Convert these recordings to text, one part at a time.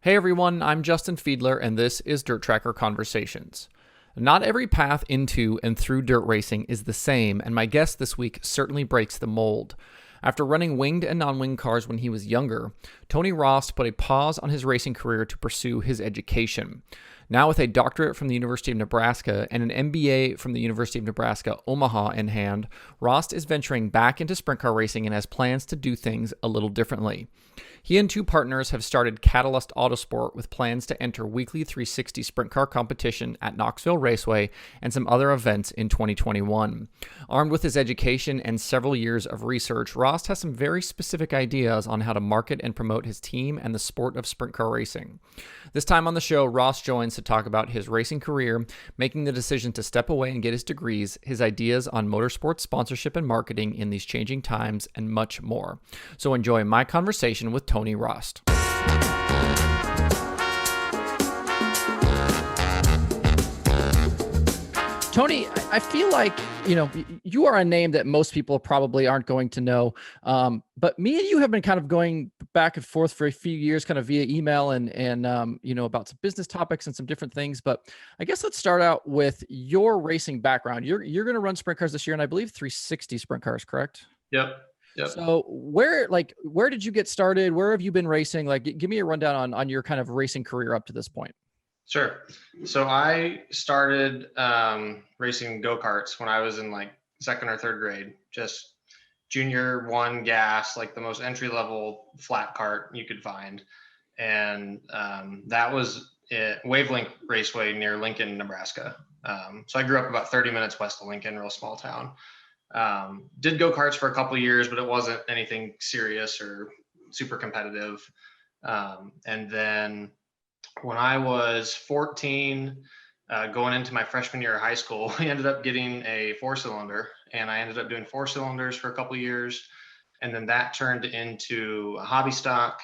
Hey everyone, I'm Justin Fiedler, and this is DIRTRACKR Conversations. Not every path into and through dirt racing is the same, and my guest this week certainly breaks the mold. After running winged and non-winged cars when he was younger, Tony Rost put a pause on his racing career to pursue his education. Now with a doctorate from the University of Nebraska and an MBA from the University of Nebraska, Omaha in hand, Rost is venturing back into sprint car racing and has plans to do things a little differently. He and two partners have started Catalyst Autosport with plans to enter weekly 360 sprint car competition at Knoxville Raceway and some other events in 2021. Armed with his education and several years of research, Rost has some very specific ideas on how to market and promote his team and the sport of sprint car racing. This time on the show, Rost joins to talk about his racing career, making the decision to step away and get his degrees, his ideas on motorsports sponsorship and marketing in these changing times, and much more. So enjoy my conversation with Tony Rost. Tony, I feel like, you are a name that most people probably aren't going to know. But me and you have been kind of going back and forth for a few years, kind of via email and about some business topics and some different things. But I guess let's start out with your racing background. You're going to run sprint cars this year, and I believe 360 sprint cars, correct? Yep. So where did you get started? Where have you been racing? Like, give me a rundown on your kind of racing career up to this point. Sure. So I started racing go-karts when I was in like second or third grade, just junior one gas, like the most entry-level flat cart you could find. And that was at Wavelength Raceway near Lincoln, Nebraska. So I grew up about 30 minutes west of Lincoln, real small town. Did go-karts for a couple of years, but it wasn't anything serious or super competitive. And then when I was 14, going into my freshman year of high school, we ended up getting a 4-cylinder, and I ended up doing 4 cylinders for a couple of years. And then that turned into a hobby stock.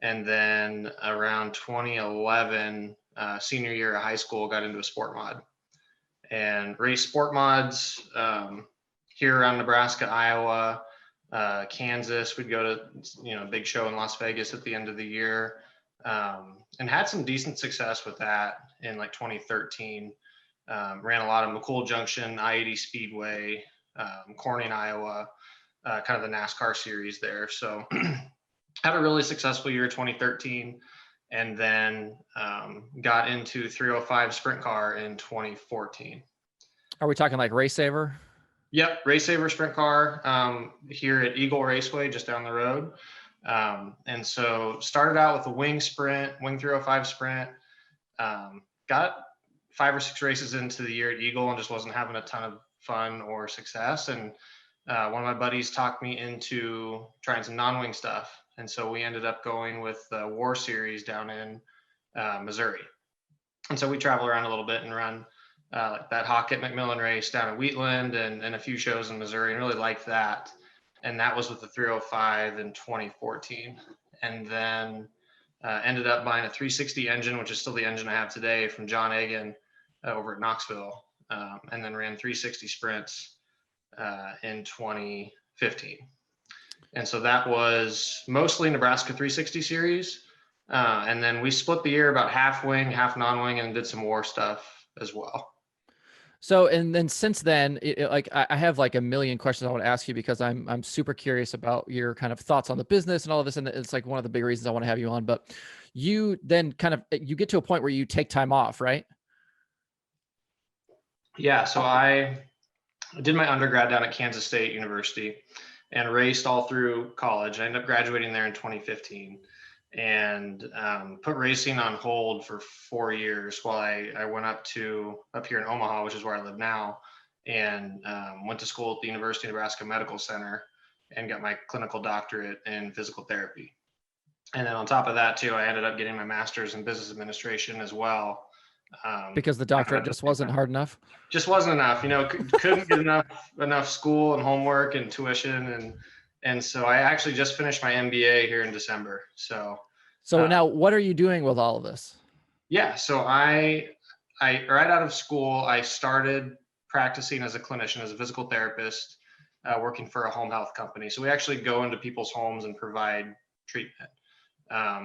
And then around 2011, senior year of high school, got into a sport mod and raced sport mods here around Nebraska, Iowa, Kansas. We'd go to, a big show in Las Vegas at the end of the year. And had some decent success with that in like 2013. Ran a lot of McCool Junction, I-80 Speedway, Corning, Iowa, kind of the NASCAR series there. So had a really successful year 2013, and then got into 305 sprint car in 2014. Are we talking like Race Saver? Yep, Race Saver sprint car here at Eagle Raceway, just down the road. And so started out with a wing 305 sprint, got 5 or 6 races into the year at Eagle and just wasn't having a ton of fun or success. And one of my buddies talked me into trying some non-wing stuff. And so we ended up going with the War Series down in Missouri. And so we travel around a little bit and run like that Hockett McMillan race down at Wheatland and a few shows in Missouri, and really liked that. And that was with the 305 in 2014. And then ended up buying a 360 engine, which is still the engine I have today, from John Egan over at Knoxville. And then ran 360 sprints in 2015. And so that was mostly Nebraska 360 series. And then we split the year about half wing, half non-wing, and did some war stuff as well. So, and then since then, I have like a million questions I want to ask you, because I'm super curious about your kind of thoughts on the business and all of this. And it's like one of the big reasons I want to have you on, but you then you get to a point where you take time off, right? Yeah. So I did my undergrad down at Kansas State University and raced all through college. I ended up graduating there in 2015 and put racing on hold for 4 years while I went up here in Omaha, which is where I live now, and went to school at the University of Nebraska Medical Center and got my clinical doctorate in physical therapy. And then on top of that too, I ended up getting my master's in business administration as well. Because the doctorate just wasn't hard enough? Just wasn't enough, couldn't get enough school and homework and tuition. And so I actually just finished my MBA here in December. So now what are you doing with all of this? Yeah. So I right out of school, I started practicing as a clinician, as a physical therapist, working for a home health company. So we actually go into people's homes and provide treatment.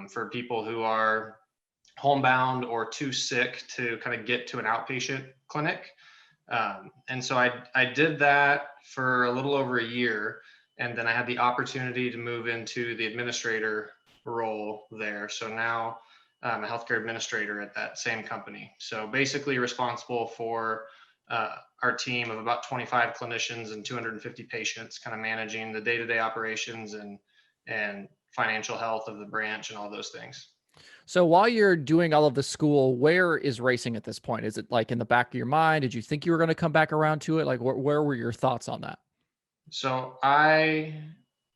for people who are homebound or too sick to kind of get to an outpatient clinic. And so I did that for a little over a year. And then I had the opportunity to move into the administrator role there. So now I'm a healthcare administrator at that same company. So basically responsible for our team of about 25 clinicians and 250 patients, kind of managing the day-to-day operations and financial health of the branch and all those things. So while you're doing all of the school, where is racing at this point? Is it like in the back of your mind? Did you think you were going to come back around to it? Like, where were your thoughts on that? So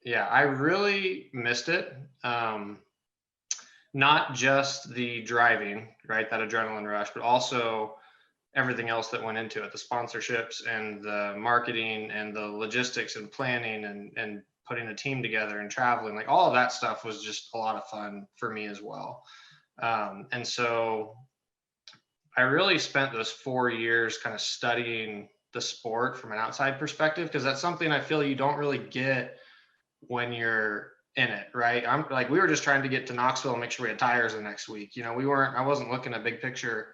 yeah, I really missed it. Not just the driving, right, that adrenaline rush, but also everything else that went into it, the sponsorships and the marketing and the logistics and planning and putting a team together and traveling. Like all of that stuff was just a lot of fun for me as well. And so I really spent those 4 years kind of studying the sport from an outside perspective, because that's something I feel you don't really get when you're in it, right? I'm like, we were just trying to get to Knoxville and make sure we had tires the next week. I wasn't looking at big picture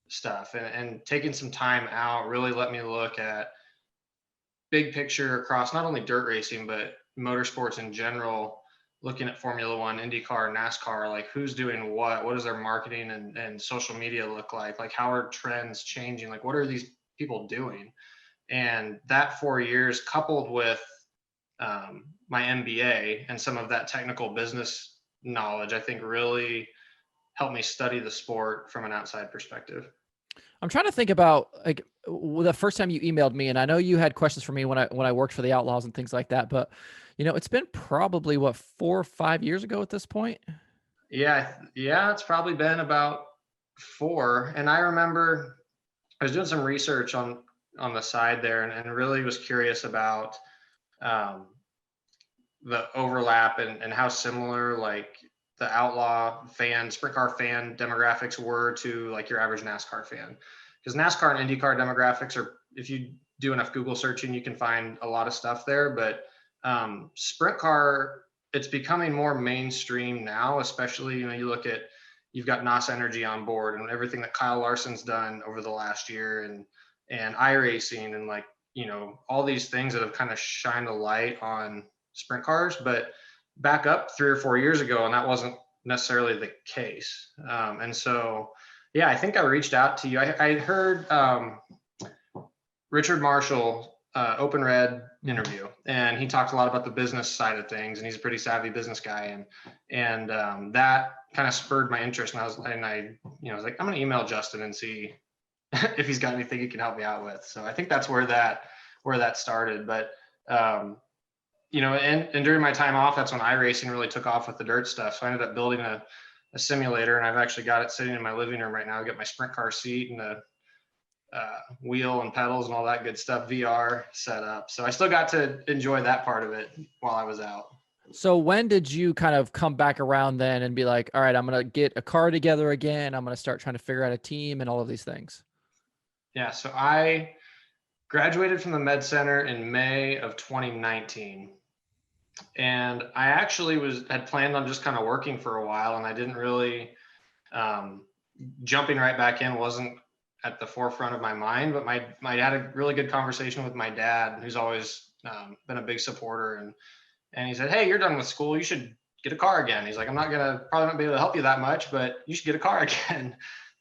stuff, and taking some time out really let me look at big picture across not only dirt racing, but motorsports in general, looking at Formula One, IndyCar, NASCAR, like who's doing what does their marketing and social media look like how are trends changing, like what are these people doing? And that 4 years coupled with my MBA and some of that technical business knowledge, I think really helped me study the sport from an outside perspective. I'm trying to think about like the first time you emailed me, and I know you had questions for me when I worked for the Outlaws and things like that. But it's been probably what 4 or 5 years ago at this point. Yeah, it's probably been about 4. And I remember I was doing some research on the side there, and really was curious about the overlap and how similar like the outlaw fan, sprint car fan demographics were to like your average NASCAR fan. Because NASCAR and IndyCar demographics are, if you do enough Google searching, you can find a lot of stuff there. But sprint car, it's becoming more mainstream now, especially, you look at, you've got NOS Energy on board and everything that Kyle Larson's done over the last year, and iRacing, and like, all these things that have kind of shined a light on sprint cars. But back up 3 or 4 years ago, and that wasn't necessarily the case. And so, yeah, I think I reached out to you. I heard Richard Marshall Open Red interview, and he talked a lot about the business side of things, and he's a pretty savvy business guy, and that kind of spurred my interest. And I was like, I'm gonna email Justin and see if he's got anything he can help me out with. So I think that's where that started. But and during my time off, that's when iRacing really took off with the dirt stuff. So I ended up building a simulator, and I've actually got it sitting in my living room right now. I've got my sprint car seat and a wheel and pedals and all that good stuff, VR set up. So I still got to enjoy that part of it while I was out. So when did you kind of come back around then and be like, all right, I'm going to get a car together again. I'm going to start trying to figure out a team and all of these things? Yeah. So I graduated from the Med Center in May of 2019. And I actually had planned on just kind of working for a while, and I didn't really, jumping right back in wasn't at the forefront of my mind. But my had a really good conversation with my dad, who's always been a big supporter, and he said, "Hey, you're done with school. You should get a car again." He's like, "I'm probably not be able to help you that much, but you should get a car again."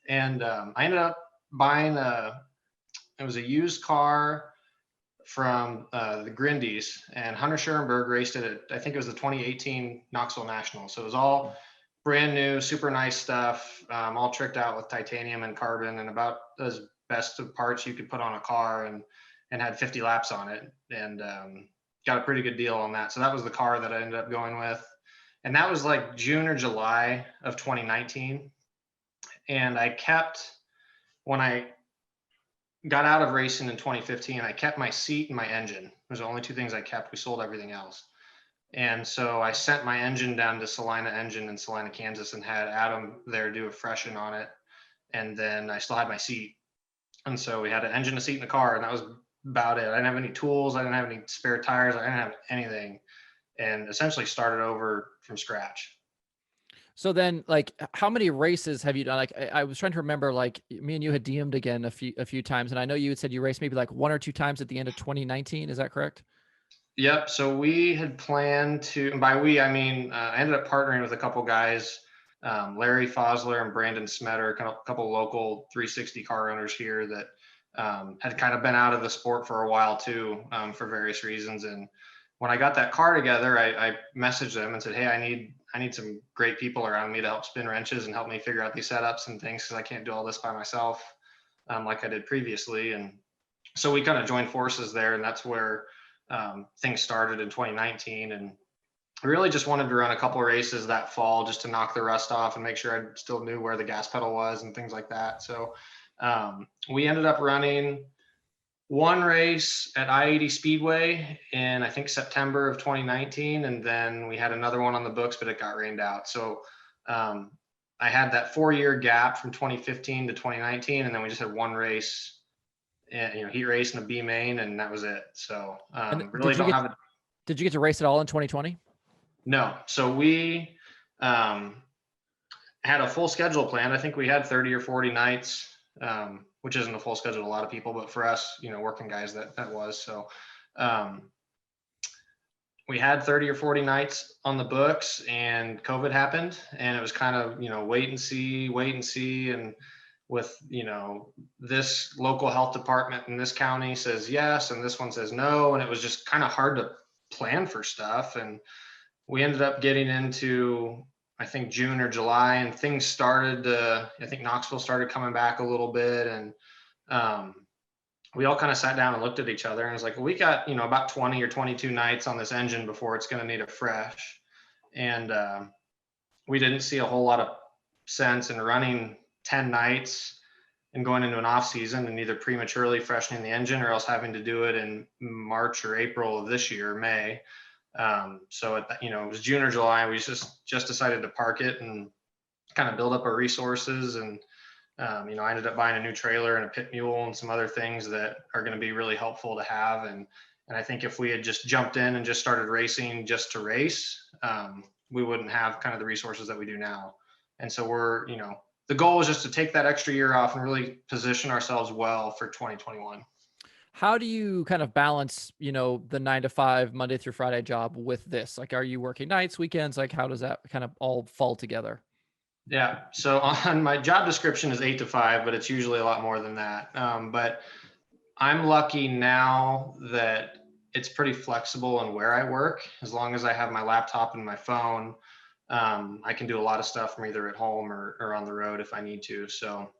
And I ended up buying it was a used car from the Grindies, and Hunter Schurenberg raced it at, I think it was the 2018 Knoxville National. So it was all brand new, super nice stuff, all tricked out with titanium and carbon, and about as best of parts you could put on a car, and had 50 laps on it, and got a pretty good deal on that. So that was the car that I ended up going with. And that was like June or July of 2019. And when I got out of racing in 2015, I kept my seat and my engine. Those are the only 2 things I kept. We sold everything else. And so I sent my engine down to Salina Engine in Salina, Kansas, and had Adam there do a freshen on it. And then I still had my seat. And so we had an engine, a seat, in the car, and that was about it. I didn't have any tools. I didn't have any spare tires. I didn't have anything, and essentially started over from scratch. So then, like, how many races have you done? Like, I was trying to remember, like, me and you had DM'd again a few times, and I know you had said you raced maybe like 1 or 2 times at the end of 2019. Is that correct? Yep. So we had planned to, and by we, I mean, I ended up partnering with a couple guys, Larry Fosler and Brandon Smetter, kind of a couple local 360 car owners here that had kind of been out of the sport for a while too, for various reasons. And when I got that car together, I messaged them and said, "Hey, I need some great people around me to help spin wrenches and help me figure out these setups and things because I can't do all this by myself, like I did previously." And so we kind of joined forces there, and that's where things started in 2019. And I really just wanted to run a couple of races that fall just to knock the rust off and make sure I still knew where the gas pedal was and things like that. So we ended up running one race at I-80 Speedway in, I think, September of 2019. And then we had another one on the books, but it got rained out. So I had that 4-year gap from 2015 to 2019. And then we just had one race, heat race and a B main, and that was it. So And really don't have a. did you get to race it all in 2020? No. So we had a full schedule planned. I think we had 30 or 40 nights, which isn't a full schedule to a lot of people, but for us, working guys, that was. So we had 30 or 40 nights on the books, and COVID happened, and it was kind of, wait and see. And with, this local health department in this county says yes, and this one says no. And it was just kind of hard to plan for stuff. And we ended up getting into, I think, June or July, and things started to, I think Knoxville started coming back a little bit. And we all kind of sat down and looked at each other and was like, well, we got, about 20 or 22 nights on this engine before it's going to need a fresh. And we didn't see a whole lot of sense in running 10 nights and going into an off season and either prematurely freshening the engine or else having to do it in March or April of this year, May. So it was June or July. We just decided to park it and kind of build up our resources. And I ended up buying a new trailer and a pit mule and some other things that are going to be really helpful to have. And I think if we had just jumped in and just started racing just to race, we wouldn't have kind of the resources that we do now. And so the goal is just to take that extra year off and really position ourselves well for 2021. How do you kind of balance, the 9 to 5 Monday through Friday job with this? Like, are you working nights, weekends? Like, how does that kind of all fall together? Yeah. So on my job description is 8 to 5, but it's usually a lot more than that. But I'm lucky now that it's pretty flexible in where I work. As long as I have my laptop and my phone, I can do a lot of stuff from either at home or on the road if I need to. So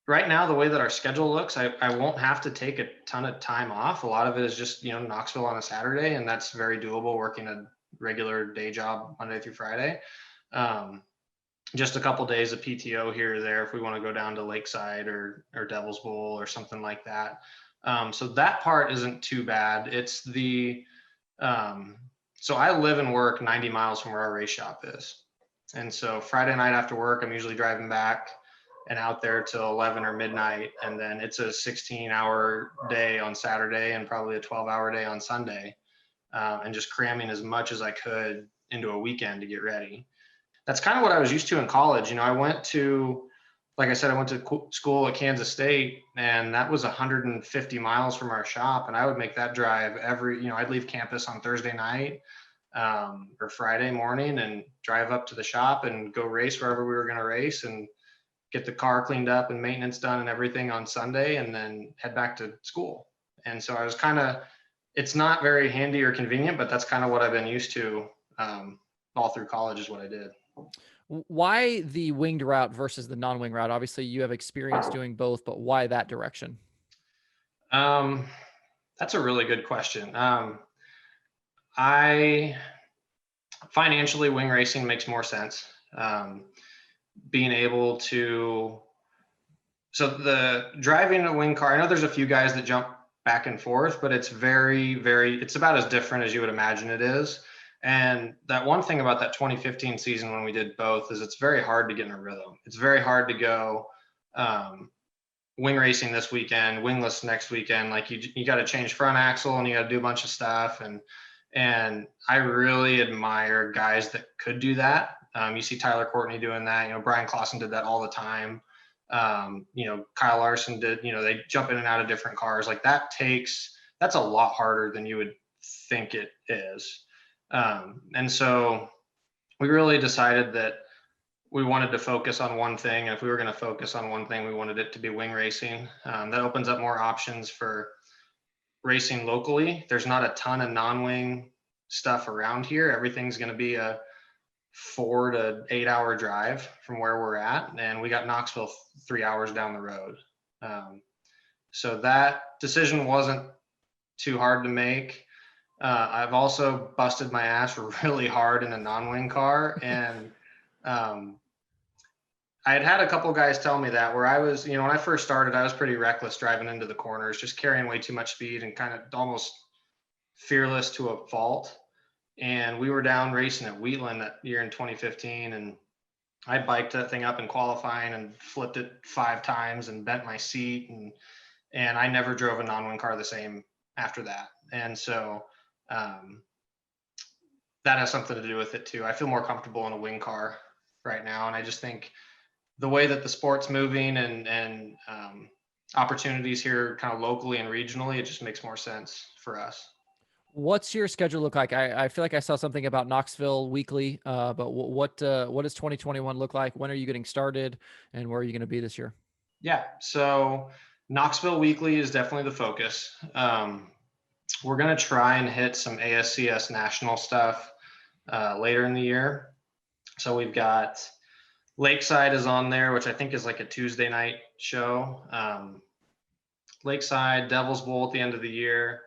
right now, the way that our schedule looks, I won't have to take a ton of time off. A lot of it is just, Knoxville on a Saturday, and that's very doable working a regular day job Monday through Friday. Just a couple days of PTO here or there if we want to go down to Lakeside or Devil's Bowl or something like that. So that part isn't too bad. It's so I live and work 90 miles from where our race shop is. And so Friday night after work, I'm usually driving back and out there till 11 or midnight. And then it's a 16-hour day on Saturday and probably a 12-hour day on Sunday. And just cramming as much as I could into a weekend to get ready. That's kind of what I was used to in college. I went to school at Kansas State, and that was 150 miles from our shop. And I would make that drive I'd leave campus on Thursday night or Friday morning and drive up to the shop and go race wherever we were going to race and get the car cleaned up and maintenance done and everything on Sunday, and then head back to school. And so I was it's not very handy or convenient, but that's kind of what I've been used to all through college is what I did. Why the winged route versus the non-wing route? Obviously you have experience doing both, but why that direction? That's a really good question. I financially, wing racing makes more sense. Being able to, so the driving a wing car, I know there's a few guys that jump back and forth, but it's it's about as different as you would imagine it is. And that one thing about that 2015 season when we did both is it's very hard to get in a rhythm. It's very hard to go wing racing this weekend, wingless next weekend. Like you got to change front axle and you got to do a bunch of stuff. And And I really admire guys that could do that. You see Tyler Courtney doing that. Brian Clausen did that all the time. Kyle Larson did. They jump in and out of different cars. Like that's a lot harder than you would think it is. And so we really decided that we wanted to focus on one thing. And if we were going to focus on one thing, we wanted it to be wing racing. That opens up more options for racing locally. There's not a ton of non-wing stuff around here. Everything's going to be a 4 to 8 hour drive from where we're at. And we got Knoxville 3 hours down the road. So that decision wasn't too hard to make. I've also busted my ass really hard in a non-wing car. And I had a couple guys tell me that, where I was, when I first started, I was pretty reckless driving into the corners, just carrying way too much speed and kind of almost fearless to a fault. And we were down racing at Wheatland that year in 2015, and I biked that thing up in qualifying and flipped it 5 times and bent my seat, and I never drove a non-wing car the same after that. And so that has something to do with it too. I feel more comfortable in a wing car right now, and I just think the way that the sport's moving and opportunities here kind of locally and regionally, it just makes more sense for us. What's your schedule look like? I feel like I saw something about Knoxville weekly, but what does 2021 look like? When are you getting started, and where are you going to be this year? Yeah, so Knoxville weekly is definitely the focus. We're going to try and hit some ASCS national stuff later in the year. So we've got Lakeside is on there, which I think is like a Tuesday night show. Lakeside, Devil's Bowl at the end of the year.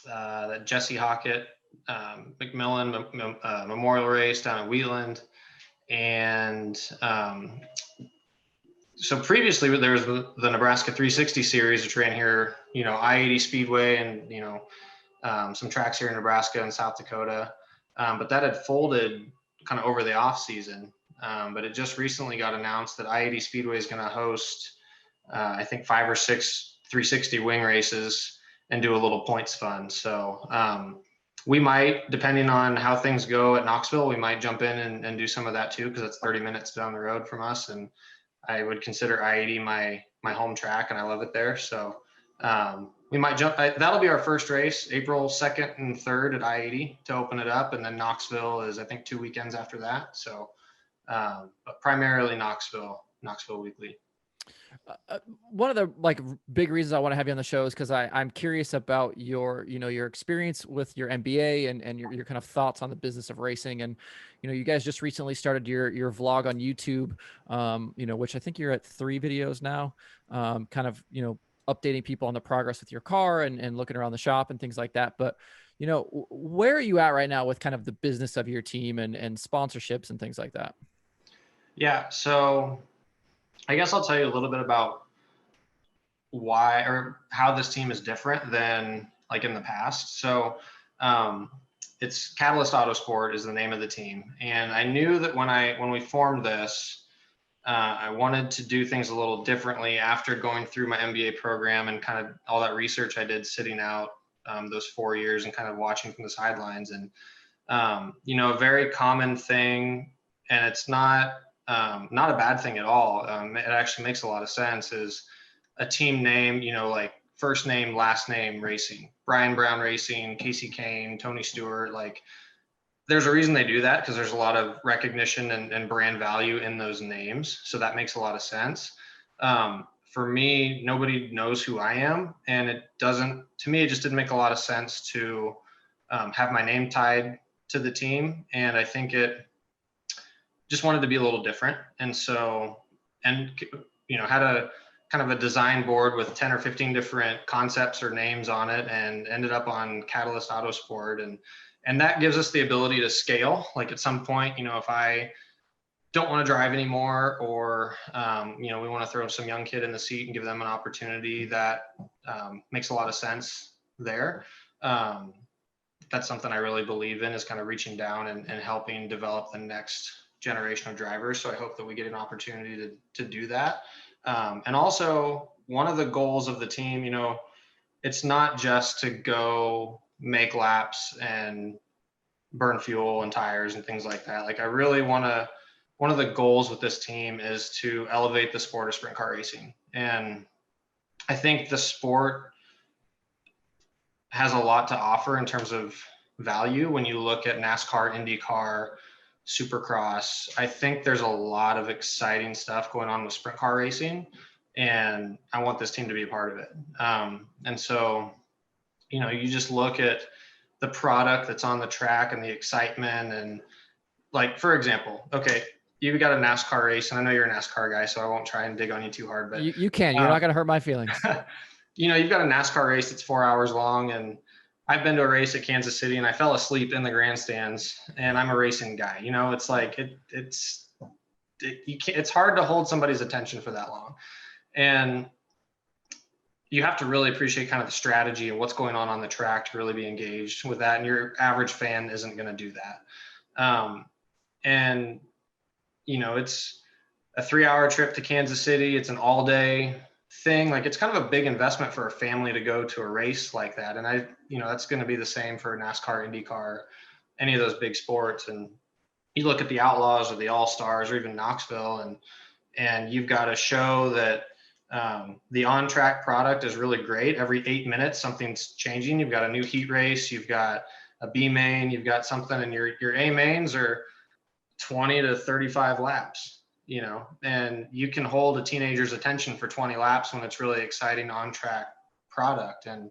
That Jesse Hockett, McMillan Memorial Race down at Wheatland. And so previously there was the Nebraska 360 series, which ran here, I-80 Speedway and some tracks here in Nebraska and South Dakota. But that had folded kind of over the off season. But it just recently got announced that I-80 Speedway is going to host, I think 5 or 6 360 wing races and do a little points fund. So we might, depending on how things go at Knoxville, we might jump in and do some of that too, because it's 30 minutes down the road from us. And I would consider I-80 my home track, and I love it there. So we might jump. That'll be our first race, April 2nd and 3rd at I-80 to open it up. And then Knoxville is, I think, 2 weekends after that. So but primarily Knoxville weekly. One of the big reasons I want to have you on the show is because I'm curious about your experience with your MBA and your kind of thoughts on the business of racing. And you guys just recently started your vlog on YouTube, which I think you're at 3 videos now, kind of updating people on the progress with your car and looking around the shop and things like that. But where are you at right now with kind of the business of your team and sponsorships and things like that? Yeah, so I guess I'll tell you a little bit about why or how this team is different than like in the past. So it's Catalyst Autosport is the name of the team. And I knew that when we formed this, I wanted to do things a little differently after going through my MBA program and kind of all that research I did sitting out those 4 years and kind of watching from the sidelines. And, a very common thing, and it's not a bad thing at all. It actually makes a lot of sense, is a team name, like first name, last name racing. Brian Brown Racing, Casey Kane, Tony Stewart. Like, there's a reason they do that, because there's a lot of recognition and brand value in those names. So that makes a lot of sense. For me, nobody knows who I am. And to me, it just didn't make a lot of sense to have my name tied to the team. And I think it just wanted to be a little different. And so, had a kind of a design board with 10 or 15 different concepts or names on it, and ended up on Catalyst Autosport. And that gives us the ability to scale. Like at some point, if I don't want to drive anymore, or, we want to throw some young kid in the seat and give them an opportunity, that makes a lot of sense there. That's something I really believe in, is kind of reaching down and helping develop the next generation of drivers. So I hope that we get an opportunity to do that. And also, one of the goals of the team, it's not just to go make laps and burn fuel and tires and things like that. Like I really want to, one of the goals with this team is to elevate the sport of sprint car racing. And I think the sport has a lot to offer in terms of value. When you look at NASCAR, IndyCar, Supercross, I think there's a lot of exciting stuff going on with sprint car racing, and I want this team to be a part of it. And so, you know, you just look at the product that's on the track and the excitement, and like, for example, okay, you've got a NASCAR race, and I know you're a NASCAR guy, so I won't try and dig on you too hard, but you can, you're not going to hurt my feelings. You know, you've got a NASCAR race that's 4 hours long, and I've been to a race at Kansas City and I fell asleep in the grandstands, and I'm a racing guy. You know, it's like, it's hard to hold somebody's attention for that long. And you have to really appreciate kind of the strategy and what's going on the track to really be engaged with that. And your average fan isn't going to do that. And, you know, it's a 3-hour trip to Kansas City. It's an all day thing. Like, it's kind of a big investment for a family to go to a race like that. And you know, that's going to be the same for NASCAR, IndyCar, any of those big sports. And you look at the Outlaws or the All-Stars or even Knoxville, and you've got a show that the on-track product is really great. Every 8 minutes, something's changing. You've got a new heat race. You've got a B main. You've got something, and your A mains are 20 to 35 laps, you know, and you can hold a teenager's attention for 20 laps when it's really exciting on-track product. And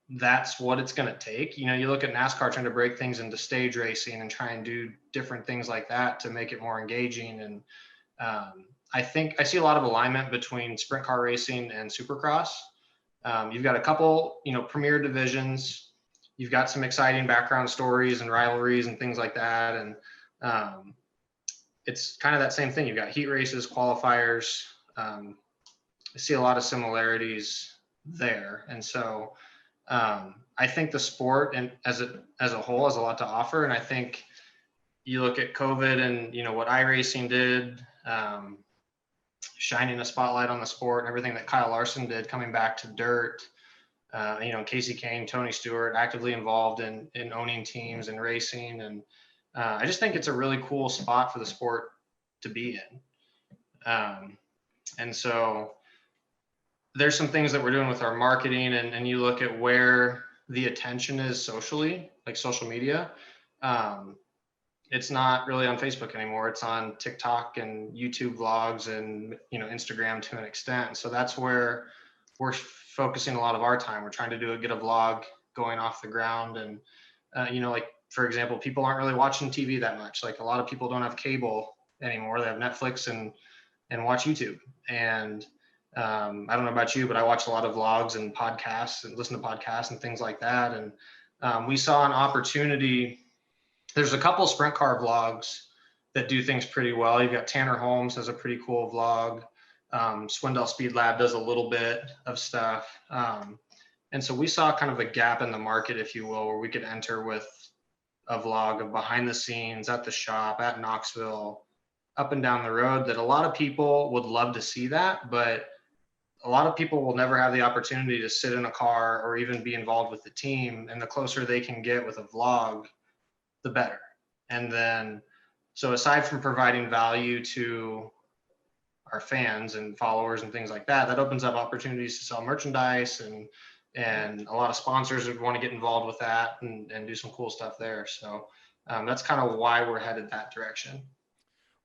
that's what it's going to take. You know, you look at NASCAR trying to break things into stage racing and try and do different things like that to make it more engaging. And I think I see a lot of alignment between sprint car racing and Supercross. You've got a couple, you know, premier divisions. You've got some exciting background stories and rivalries and things like that. And it's kind of that same thing. You've got heat races, qualifiers. I see a lot of similarities there. And so I think the sport and as a whole has a lot to offer. And I think you look at COVID and, you know, what iRacing did, shining a spotlight on the sport and everything that Kyle Larson did coming back to dirt. You know, Casey Kane, Tony Stewart, actively involved in owning teams and racing. And I just think it's a really cool spot for the sport to be in. And so there's some things that we're doing with our marketing, and you look at where the attention is socially, like social media. It's not really on Facebook anymore. It's on TikTok and YouTube vlogs and, you know, Instagram to an extent. So that's where we're focusing a lot of our time. We're trying to get a vlog going off the ground. And, you know, like, for example, people aren't really watching TV that much. Like, a lot of people don't have cable anymore. They have Netflix and watch YouTube. And I don't know about you, but I watch a lot of vlogs and podcasts and listen to podcasts and things like that. And we saw an opportunity. There's a couple sprint car vlogs that do things pretty well. You've got Tanner Holmes has a pretty cool vlog. Swindell Speed Lab does a little bit of stuff. And so we saw kind of a gap in the market, if you will, where we could enter with a vlog of behind the scenes at the shop, at Knoxville, up and down the road, that a lot of people would love to see that, but a lot of people will never have the opportunity to sit in a car or even be involved with the team. And the closer they can get with a vlog, the better. And then, so aside from providing value to our fans and followers and things like that, that opens up opportunities to sell merchandise, and a lot of sponsors would want to get involved with that and do some cool stuff there. So that's kind of why we're headed that direction.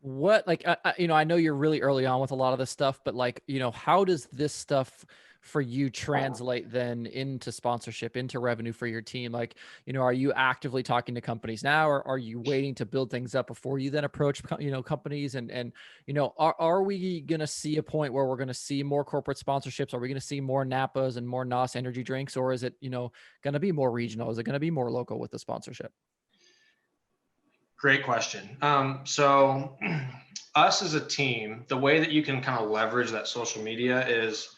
What, like, you know, I know you're really early on with a lot of this stuff, but like, you know, how does this stuff for you translate then into sponsorship, into revenue for your team? Like, you know, are you actively talking to companies now, or are you waiting to build things up before you then approach, you know, companies? And, you know, are we going to see a point where we're going to see more corporate sponsorships? Are we going to see more Napas and more NOS energy drinks? Or is it, you know, going to be more regional? Is it going to be more local with the sponsorship? Great question. So us as a team, the way that you can kind of leverage that social media is,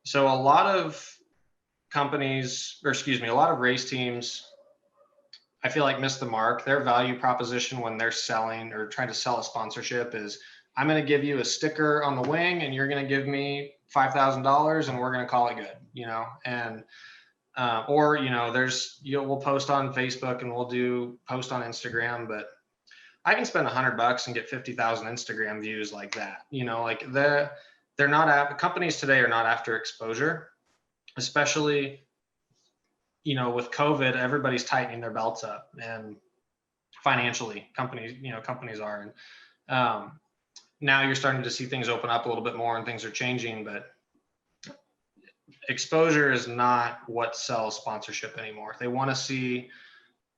so a lot of companies, or excuse me, a lot of race teams, I feel like miss the mark. Their value proposition when they're selling or trying to sell a sponsorship is, I'm going to give you a sticker on the wing and you're going to give me $5,000 and we're going to call it good, you know? And Or, we'll post on Facebook and we'll do post on Instagram, but I can spend $100 and get 50,000 Instagram views like that. Like they're not companies today are not after exposure, especially, with COVID, everybody's tightening their belts up, and financially companies are. And now you're starting to see things open up a little bit more and things are changing, but exposure is not what sells sponsorship anymore. They want to see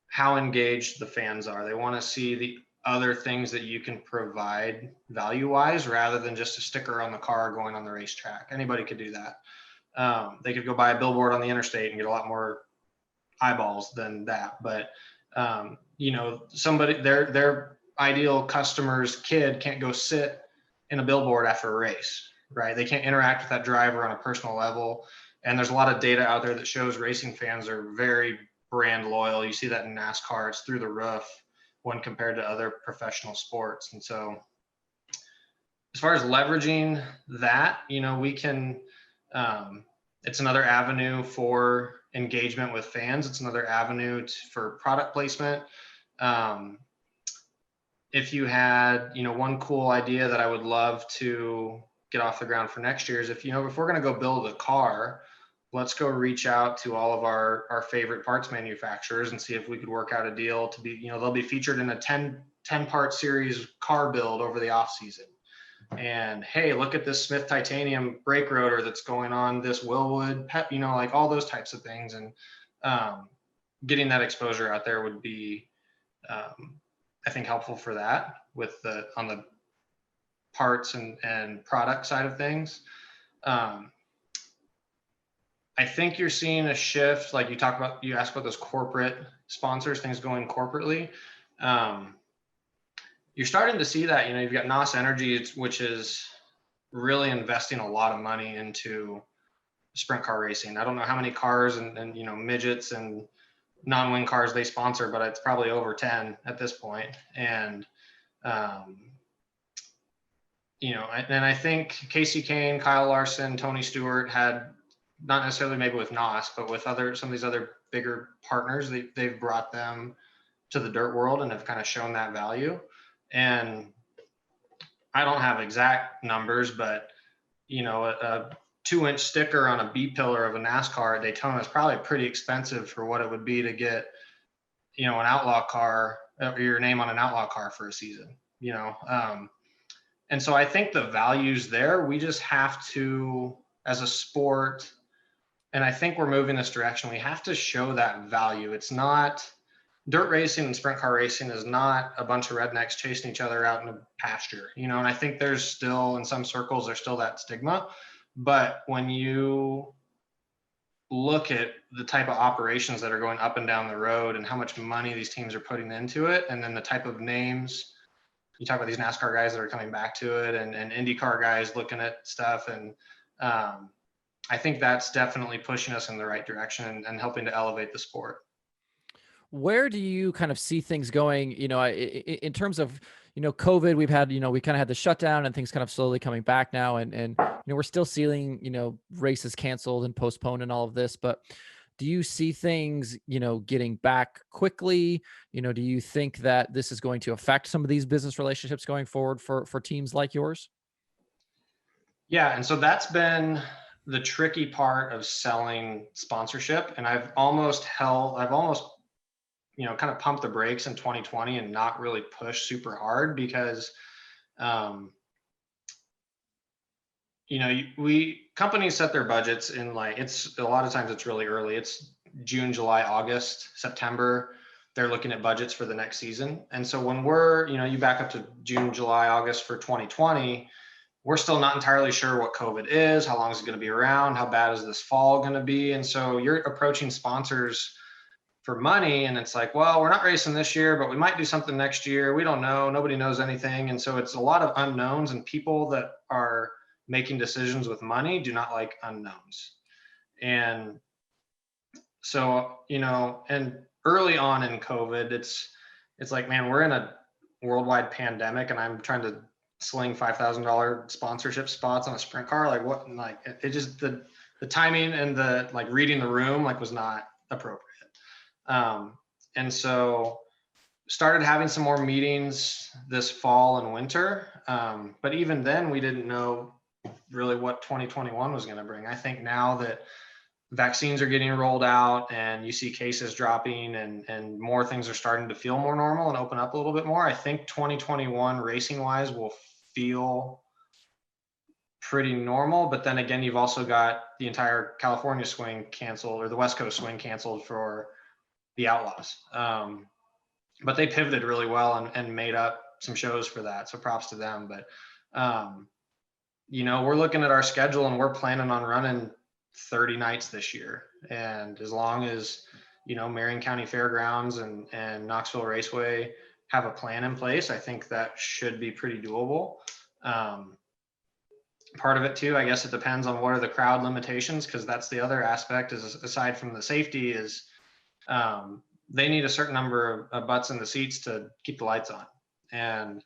how engaged the fans are. They want to see the other things that you can provide value wise, rather than just a sticker on the car going on the racetrack. Anybody could do that. They could go buy a billboard on the interstate and get a lot more eyeballs than that. But somebody, their ideal customer's kid can't go sit in a billboard after a race, right? They can't interact with that driver on a personal level. And there's a lot of data out there that shows racing fans are very brand loyal. You see that in NASCAR, it's through the roof when compared to other professional sports. And so as far as leveraging that, we can, it's another avenue for engagement with fans. It's another avenue for product placement. If you had, one cool idea that I would love to get off the ground for next year is if we're going to go build a car, let's go reach out to all of our favorite parts manufacturers and see if we could work out a deal to be, they'll be featured in a 10 part series car build over the off season. And hey, look at this Smith titanium brake rotor that's going on this Willwood pep, like all those types of things. And getting that exposure out there would be, I think, helpful for that on the parts and product side of things. I think you're seeing a shift, like you asked about those corporate sponsors, things going corporately. You're starting to see that, you've got NOS Energy, which is really investing a lot of money into sprint car racing. I don't know how many cars and midgets and non-wing cars they sponsor, but it's probably over 10 at this point. And, and I think Casey Kane, Kyle Larson, Tony Stewart had, not necessarily maybe with NOS, but with some of these other bigger partners, they've brought them to the dirt world and have kind of shown that value. And I don't have exact numbers, but a 2-inch sticker on a B pillar of a NASCAR at Daytona is probably pretty expensive for what it would be to get, an outlaw car, or your name on an outlaw car for a season, and so I think the value's there. We just have to, as a sport, and I think we're moving this direction, we have to show that value. It's not, dirt racing and sprint car racing is not a bunch of rednecks chasing each other out in a pasture, and I think there's still, in some circles, there's still that stigma. But when you look at the type of operations that are going up and down the road and how much money these teams are putting into it, and then the type of names, you talk about these NASCAR guys that are coming back to it, and IndyCar guys looking at stuff. And I think that's definitely pushing us in the right direction and helping to elevate the sport. Where do you kind of see things going, in terms of, COVID, we've had, we kind of had the shutdown and things kind of slowly coming back now. And we're still seeing, races canceled and postponed and all of this, but do you see things, getting back quickly? Do you think that this is going to affect some of these business relationships going forward for teams like yours? Yeah. And so that's been the tricky part of selling sponsorship. And I've almost kind of pumped the brakes in 2020 and not really pushed super hard because, companies set their budgets in, like, it's a lot of times it's really early. It's June, July, August, September. They're looking at budgets for the next season. And so when we're, you back up to June, July, August for 2020, we're still not entirely sure what COVID is, how long is it going to be around, how bad is this fall going to be. And so you're approaching sponsors for money, and it's like, well, we're not racing this year, but we might do something next year. We don't know. Nobody knows anything. And so it's a lot of unknowns, and people that are making decisions with money do not like unknowns. And so, and early on in COVID, it's like, man, we're in a worldwide pandemic, and I'm trying to sling $5,000 sponsorship spots on a sprint car. Like, what? Like, it just, the the timing and the like reading the room like was not appropriate. And so started having some more meetings this fall and winter. But even then we didn't know really what 2021 was going to bring. I think now that vaccines are getting rolled out and you see cases dropping and more things are starting to feel more normal and open up a little bit more, I think 2021 racing wise will feel pretty normal. But then again, you've also got the entire California swing canceled, or the West Coast swing canceled for the Outlaws. But they pivoted really well and made up some shows for that. So props to them. But, we're looking at our schedule and we're planning on running 30 nights this year. And as long as, Marion County Fairgrounds and Knoxville Raceway have a plan in place, I think that should be pretty doable. Part of it too, I guess it depends on what are the crowd limitations, because that's the other aspect, is aside from the safety, is they need a certain number of butts in the seats to keep the lights on and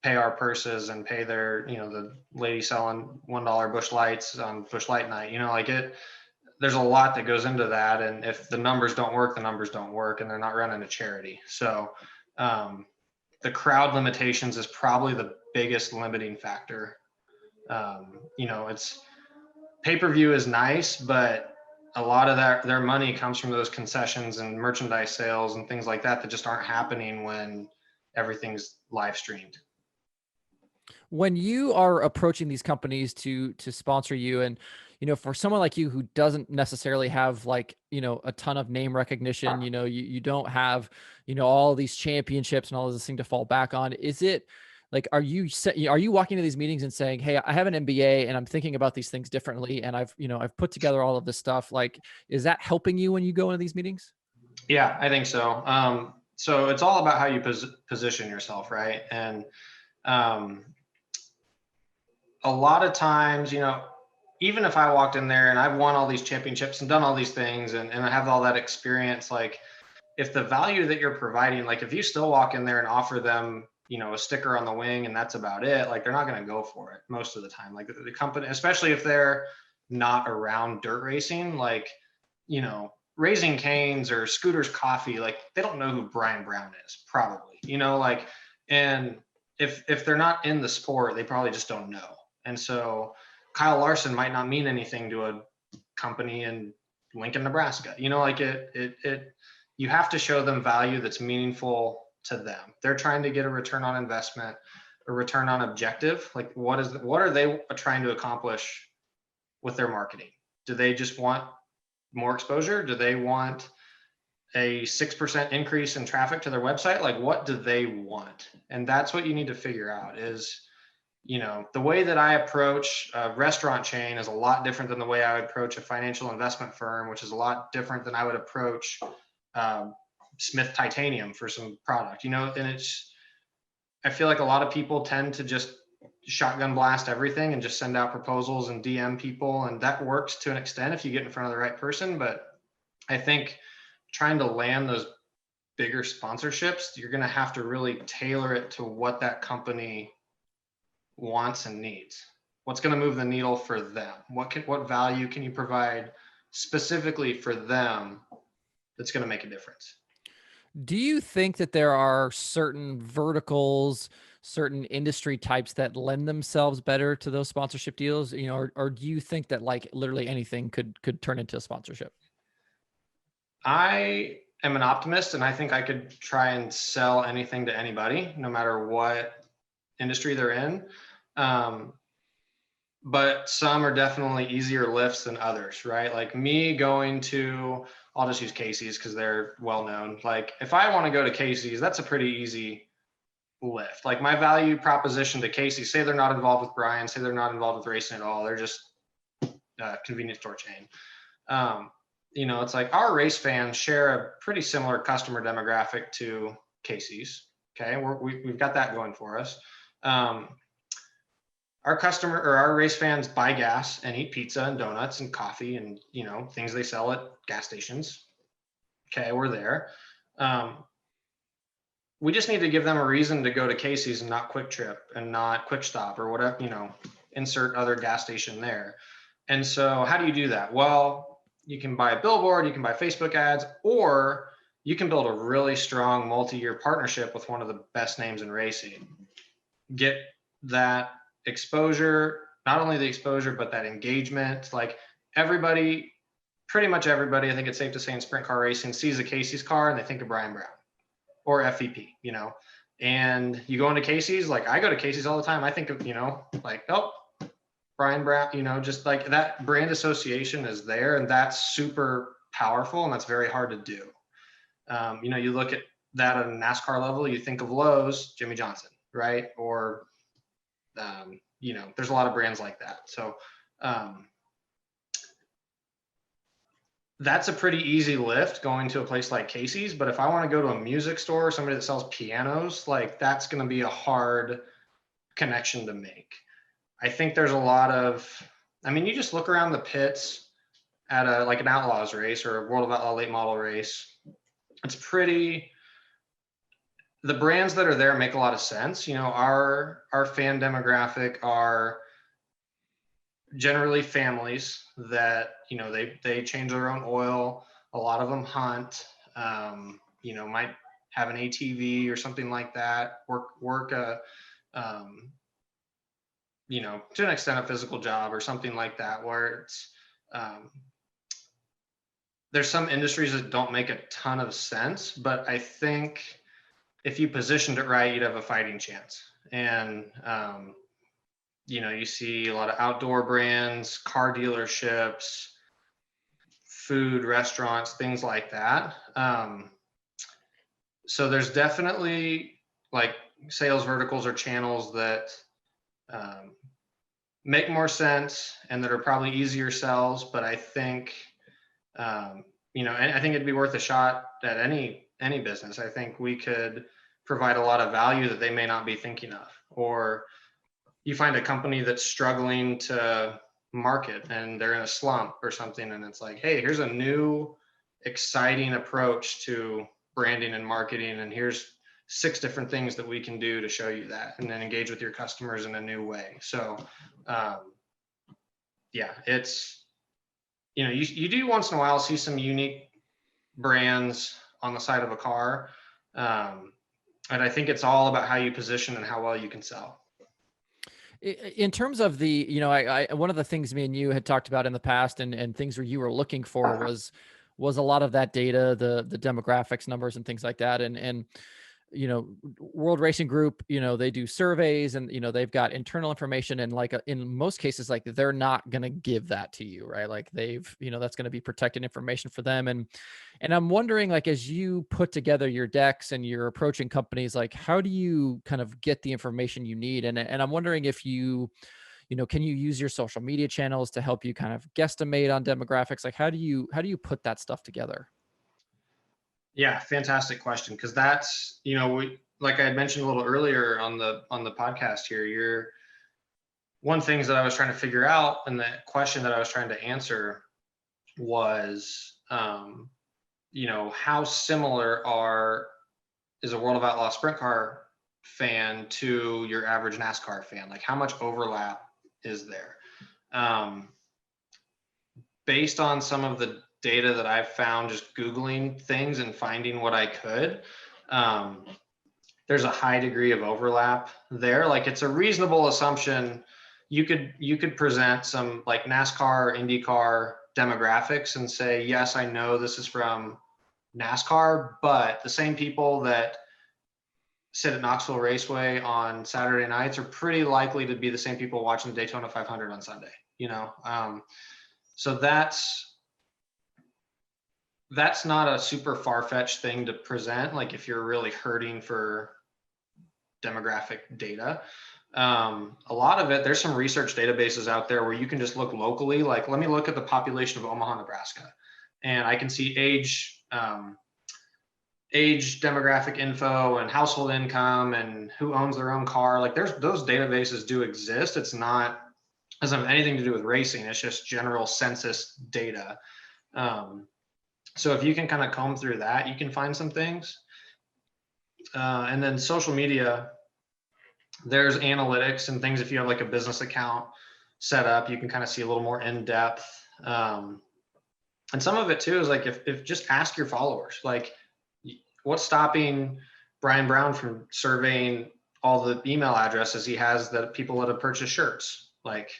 pay our purses and pay their, the lady selling $1 bush lights on bush light night, there's a lot that goes into that. And if the numbers don't work, the numbers don't work, and they're not running a charity. So the crowd limitations is probably the biggest limiting factor. It's pay-per-view is nice, but a lot of their money comes from those concessions and merchandise sales and things like that just aren't happening when everything's live streamed. When you are approaching these companies to sponsor you, and for someone like you who doesn't necessarily have like a ton of name recognition, you don't have all these championships and all this thing to fall back on, is it like, are you walking to these meetings and saying, hey, I have an MBA and I'm thinking about these things differently, and I've put together all of this stuff? Like, is that helping you when you go into these meetings? Yeah, I think so. So it's all about how you position yourself, right? And a lot of times, even if I walked in there and I've won all these championships and done all these things and I have all that experience, like if the value that you're providing, like if you still walk in there and offer them, a sticker on the wing and that's about it, like they're not going to go for it most of the time. Like the company, especially if they're not around dirt racing, like, Raising Cane's or Scooter's Coffee, like they don't know who Brian Brown is, probably, and if they're not in the sport, they probably just don't know. And so Kyle Larson might not mean anything to a company in Lincoln, Nebraska. You have to show them value that's meaningful to them. They're trying to get a return on investment, a return on objective. Like what are they trying to accomplish with their marketing? Do they just want more exposure? Do they want a 6% increase in traffic to their website? Like what do they want? And that's what you need to figure out is, the way that I approach a restaurant chain is a lot different than the way I would approach a financial investment firm, which is a lot different than I would approach Smith Titanium for some product, and I feel like a lot of people tend to just shotgun blast everything and just send out proposals and DM people. And that works to an extent if you get in front of the right person. But I think trying to land those bigger sponsorships, you're going to have to really tailor it to what that company wants and needs. What's going to move the needle for them? What value can you provide specifically for them that's going to make a difference? Do you think that there are certain verticals, certain industry types that lend themselves better to those sponsorship deals? Or do you think that like literally anything could turn into a sponsorship? I am an optimist, and I think I could try and sell anything to anybody, no matter what industry they're in. But some are definitely easier lifts than others, right? Like me going to, I'll just use Casey's because they're well known. Like if I want to go to Casey's, that's a pretty easy lift. Like my value proposition to Casey's, say they're not involved with Brian, say they're not involved with racing at all, they're just a convenience store chain. It's like our race fans share a pretty similar customer demographic to Casey's. Okay, we've got that going for us. Our customer or our race fans buy gas and eat pizza and donuts and coffee and, things they sell at gas stations. Okay, we're there. We just need to give them a reason to go to Casey's and not Quick Trip and not Quick Stop or whatever, insert other gas station there. And so how do you do that? Well, you can buy a billboard, you can buy Facebook ads, or you can build a really strong multi-year partnership with one of the best names in racing. Get that exposure, not only the exposure, but that engagement. Like everybody, pretty much everybody, I think it's safe to say in sprint car racing, sees a Casey's car and they think of Brian Brown or FVP, and you go into Casey's, like I go to Casey's all the time. I think of, like, oh, Brian Brown, just like that brand association is there, and that's super powerful, and that's very hard to do. You look at that at a NASCAR level, you think of Lowe's, Jimmy Johnson, right? Or, there's a lot of brands like that. So that's a pretty easy lift going to a place like Casey's. But if I want to go to a music store, somebody that sells pianos, like that's going to be a hard connection to make. I think there's a lot of, you just look around the pits at like an Outlaws race or a World of Outlaw late model race. It's pretty, the brands that are there make a lot of sense. Our fan demographic are generally families that, they change their own oil. A lot of them hunt, might have an ATV or something like that, work a, to an extent a physical job or something like that, where it's, there's some industries that don't make a ton of sense, but I think if you positioned it right, you'd have a fighting chance. And, you see a lot of outdoor brands, car dealerships, food, restaurants, things like that. So there's definitely like sales verticals or channels that make more sense and that are probably easier sells. But I think, I think it'd be worth a shot at any business. I think we could provide a lot of value that they may not be thinking of. Or you find a company that's struggling to market and they're in a slump or something, and it's like, hey, here's a new exciting approach to branding and marketing, and here's 6 different things that we can do to show you that, and then engage with your customers in a new way. So it's, you do once in a while see some unique brands on the side of a car, and I think it's all about how you position and how well you can sell. In terms of the, I one of the things me and you had talked about in the past and things where you were looking for was a lot of that data, the demographics numbers and things like that. And World Racing Group, they do surveys and, they've got internal information, and like in most cases, like they're not going to give that to you, right? Like they've, that's going to be protected information for them. And I'm wondering, like, as you put together your decks and you're approaching companies, like how do you kind of get the information you need? And I'm wondering if can you use your social media channels to help you kind of guesstimate on demographics? Like how do you put that stuff together? Yeah, fantastic question. Because that's, like I had mentioned a little earlier on the podcast here, one things that I was trying to figure out, and the question that I was trying to answer was, how similar is a World of Outlaw sprint car fan to your average NASCAR fan? Like how much overlap is there? Based on some of the data that I've found just Googling things and finding what I could, there's a high degree of overlap there. Like it's a reasonable assumption. You could present some like NASCAR, IndyCar demographics and say, yes, I know this is from NASCAR, but the same people that sit at Knoxville Raceway on Saturday nights are pretty likely to be the same people watching the Daytona 500 on Sunday, so that's not a super far-fetched thing to present, like if you're really hurting for demographic data. A lot of it, there's some research databases out there where you can just look locally, like let me look at the population of Omaha, Nebraska, and I can see age, demographic info and household income and who owns their own car. Like those databases do exist. It doesn't have anything to do with racing. It's just general census data. So if you can kind of comb through that, you can find some things. And then social media, there's analytics and things if you have like a business account. set up, you can kind of see a little more in depth. And some of it too is like, if just ask your followers, like, what's stopping Brian Brown from surveying all the email addresses he has that people that have purchased shirts? Like,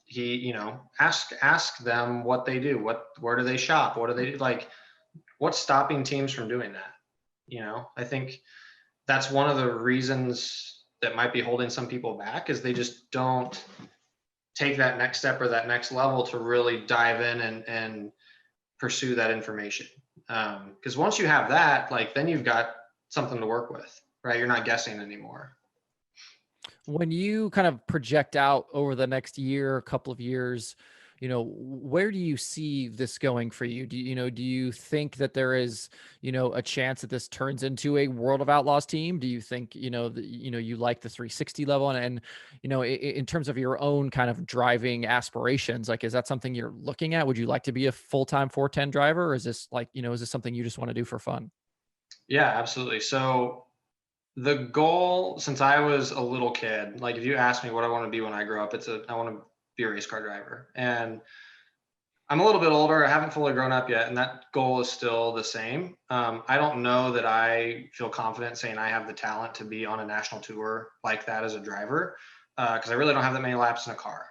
he, ask them what they do, where do they shop, what do they do? Like, what's stopping teams from doing that? I think that's one of the reasons that might be holding some people back, is they just don't take that next step or that next level to really dive in and pursue that information. Because once you have that, like, then you've got something to work with, right? You're not guessing anymore. When you kind of project out over the next year, a couple of years, where do you see this going for you? Do you think that there is, a chance that this turns into a World of Outlaws team? Do you think, you like the 360 level and in terms of your own kind of driving aspirations, like, is that something you're looking at? Would you like to be a full-time 410 driver, or is this like, is this something you just want to do for fun? Yeah, absolutely. So the goal, since I was a little kid, like, if you ask me what I want to be when I grow up, I want to be a race car driver. And I'm a little bit older. I haven't fully grown up yet, and that goal is still the same. I don't know that I feel confident saying I have the talent to be on a national tour like that as a driver, because I really don't have that many laps in a car.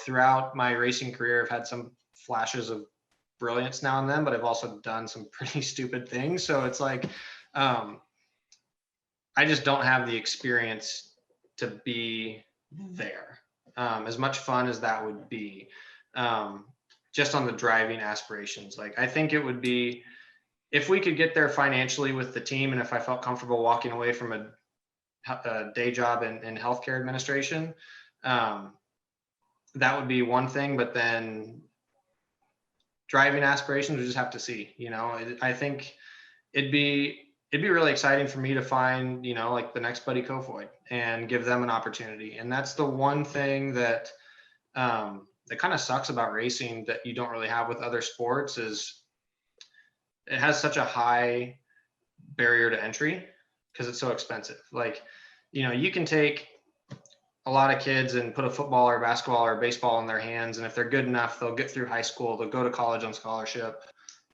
Throughout my racing career, I've had some flashes of brilliance now and then, but I've also done some pretty stupid things. So it's like, I just don't have the experience to be there. As much fun as that would be, just on the driving aspirations. Like, I think it would be, if we could get there financially with the team, and if I felt comfortable walking away from a day job in healthcare administration, that would be one thing. But then driving aspirations, we just have to see. I think it'd be really exciting for me to find, like, the next Buddy Kofoid and give them an opportunity. And that's the one thing that that kind of sucks about racing that you don't really have with other sports, is it has such a high barrier to entry because it's so expensive. Like, you can take a lot of kids and put a football or basketball or baseball in their hands, and if they're good enough, they'll get through high school, they'll go to college on scholarship,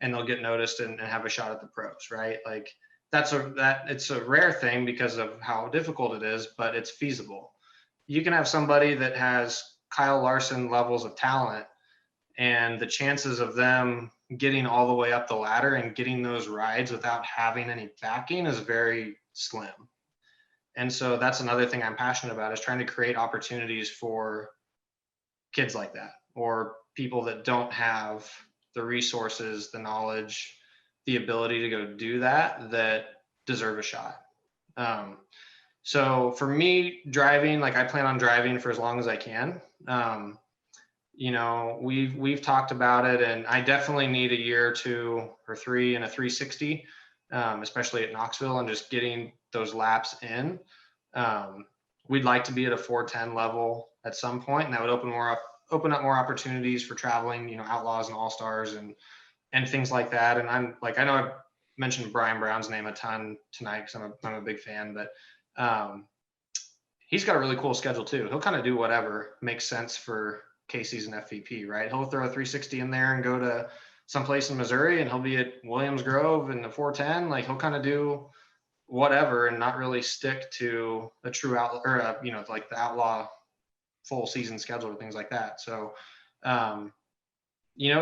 and they'll get noticed and have a shot at the pros, right? Like, it's a rare thing because of how difficult it is, but it's feasible. You can have somebody that has Kyle Larson levels of talent, and the chances of them getting all the way up the ladder and getting those rides without having any backing is very slim. And so that's another thing I'm passionate about, is trying to create opportunities for kids like that, or people that don't have the resources, the knowledge, the ability to go do that deserve a shot. So for me, driving, like, I plan on driving for as long as I can. We've talked about it, and I definitely need a year or 2 or 3 in a 360, especially at Knoxville, and just getting those laps in. We'd like to be at a 410 level at some point, and that would open up more opportunities for traveling, Outlaws and All-Stars and things like that. And I'm like, I know I've mentioned Brian Brown's name a ton tonight because I'm a big fan, but he's got a really cool schedule too. He'll kind of do whatever makes sense for Casey's and FVP, right? He'll throw a 360 in there and go to someplace in Missouri, and he'll be at Williams Grove in the 410. Like, he'll kind of do whatever and not really stick to a true outlaw, or like the Outlaw full season schedule or things like that. So,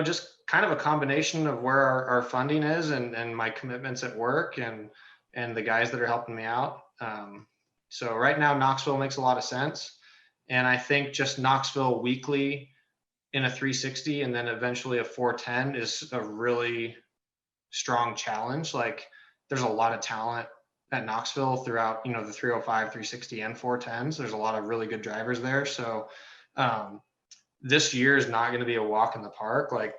just kind of a combination of where our funding is and my commitments at work and the guys that are helping me out. So right now, Knoxville makes a lot of sense. And I think just Knoxville weekly in a 360 and then eventually a 410 is a really strong challenge. Like, there's a lot of talent at Knoxville throughout, the 305, 360 and 410s. There's a lot of really good drivers there. So this year is not going to be a walk in the park. Like,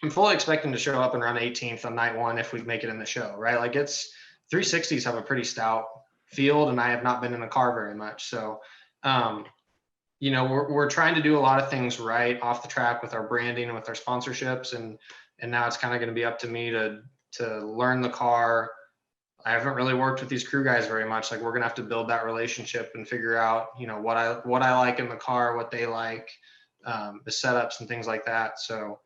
I'm fully expecting to show up and run 18th on night 1 if we make it in the show, right? Like, 360s have a pretty stout field, and I have not been in the car very much. So, we're trying to do a lot of things right off the track with our branding and with our sponsorships. And now it's kind of going to be up to me to learn the car. I haven't really worked with these crew guys very much. Like we're going to have to build that relationship and figure out, what I like in the car, what they like, the setups and things like that. So,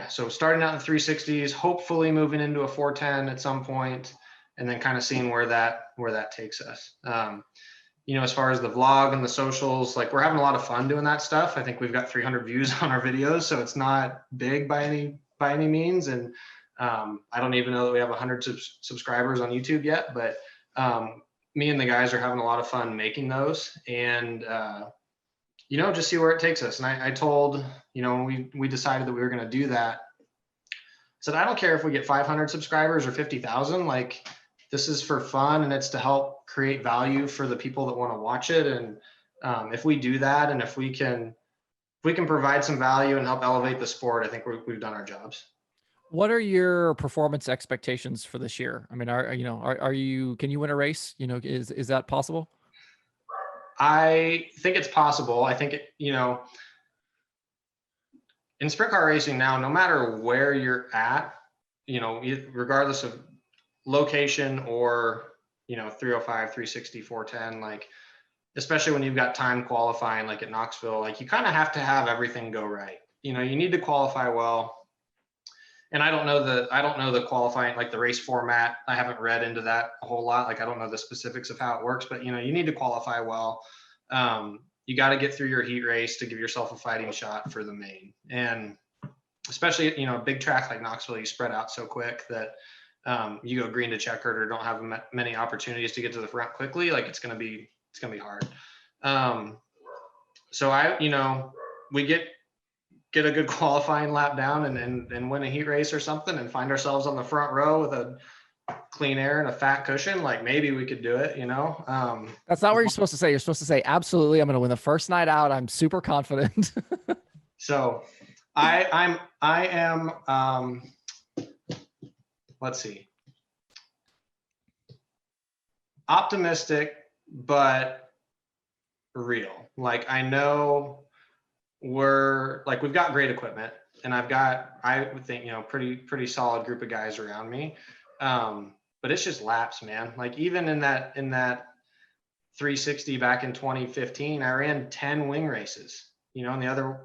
so starting out in the 360s, hopefully moving into a 410 at some point, and then kind of seeing where that takes us. As far as the vlog and the socials, like we're having a lot of fun doing that stuff. I think we've got 300 views on our videos, so it's not big by any means. And I don't even know that we have 100 subscribers on YouTube yet, but me and the guys are having a lot of fun making those, and just see where it takes us. And I told, when we decided that we were going to do that, I said, I don't care if we get 500 subscribers or 50,000, like this is for fun, and it's to help create value for the people that want to watch it. And if we do that, and if we can provide some value and help elevate the sport, I think we've done our jobs. What are your performance expectations for this year? I mean, can you win a race? Is that possible? I think it's possible. I think in sprint car racing now, no matter where you're at, regardless of location or 305, 360, 410, like especially when you've got time qualifying like at Knoxville, like you kind of have to have everything go right. You need to qualify well. And I don't know the qualifying, like the race format. I haven't read into that a whole lot. Like I don't know the specifics of how it works, but you need to qualify well. You got to get through your heat race to give yourself a fighting shot for the main. And especially, a big track like Knoxville, you spread out so quick that you go green to checkered or don't have many opportunities to get to the front quickly. Like it's going to be hard. So we get a good qualifying lap down and win a heat race or something and find ourselves on the front row with a clean air and a fat cushion, like maybe we could do it, That's not what you're supposed to say. You're supposed to say, absolutely, I'm going to win the first night out. I'm super confident. So I am, let's see, optimistic, but real. Like I know we've got great equipment, and I would think, pretty solid group of guys around me. But it's just laps, man. Like even in that 360 back in 2015, I ran 10 wing races, and the other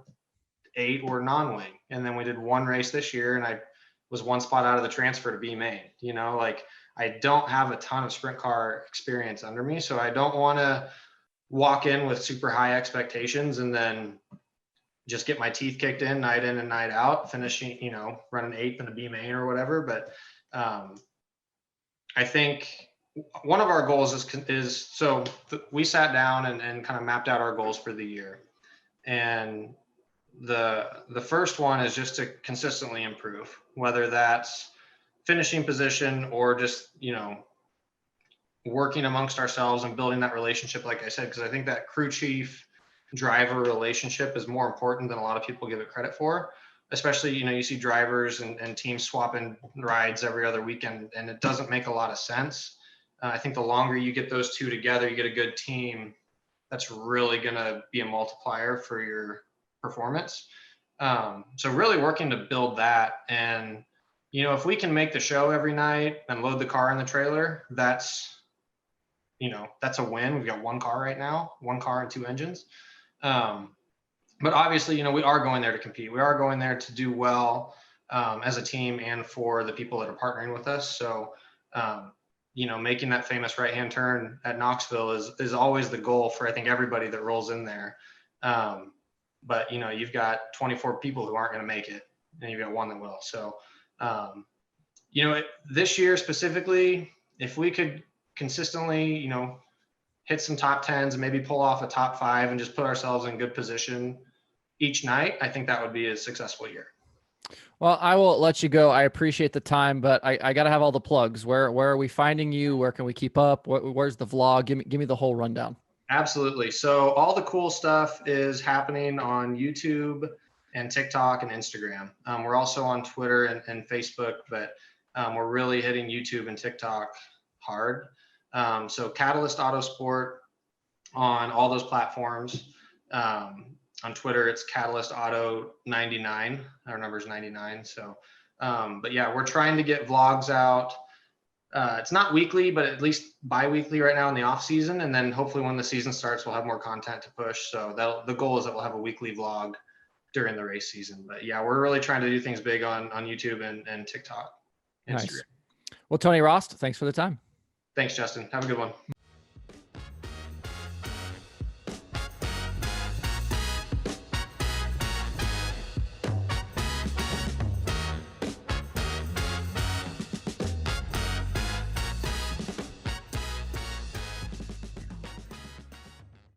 8 were non-wing. And then we did one race this year, and I was one spot out of the transfer to be main. Like I don't have a ton of sprint car experience under me, so I don't want to walk in with super high expectations and then just get my teeth kicked in and night out, finishing, running 8th in a B main or whatever. But I think one of our goals we sat down and kind of mapped out our goals for the year. And the first one is just to consistently improve, whether that's finishing position or just, working amongst ourselves and building that relationship, like I said, because I think that crew chief driver relationship is more important than a lot of people give it credit for. Especially, you see drivers and teams swapping rides every other weekend, and it doesn't make a lot of sense. I think the longer you get those two together, you get a good team that's really going to be a multiplier for your performance. So really working to build that. And, if we can make the show every night and load the car in the trailer, that's a win. We've got one car right now, one car and 2 engines. But obviously, we are going there to compete. We are going there to do well as a team and for the people that are partnering with us. So, making that famous right-hand turn at Knoxville is always the goal for, I think, everybody that rolls in there. But, you've got 24 people who aren't going to make it, and you've got one that will. So, this year specifically, if we could consistently, hit some top 10s and maybe pull off a top 5 and just put ourselves in good position each night, I think that would be a successful year. Well, I will let you go. I appreciate the time, but I got to have all the plugs. Where are we finding you? Where can we keep up? Where's the vlog? Give me the whole rundown. Absolutely. So all the cool stuff is happening on YouTube and TikTok and Instagram. We're also on Twitter and Facebook, but we're really hitting YouTube and TikTok hard. So Catalyst Autosport on all those platforms. On Twitter, it's Catalyst Auto 99. Our number's 99. So, but yeah, we're trying to get vlogs out it's not weekly, but at least bi-weekly right now in the off season. And then hopefully when the season starts, we'll have more content to push. So the goal is that we'll have a weekly vlog during the race season. But yeah, we're really trying to do things big on YouTube and TikTok, Instagram. Nice. Well, Tony Rost, thanks for the time. Thanks, Justin. Have a good one.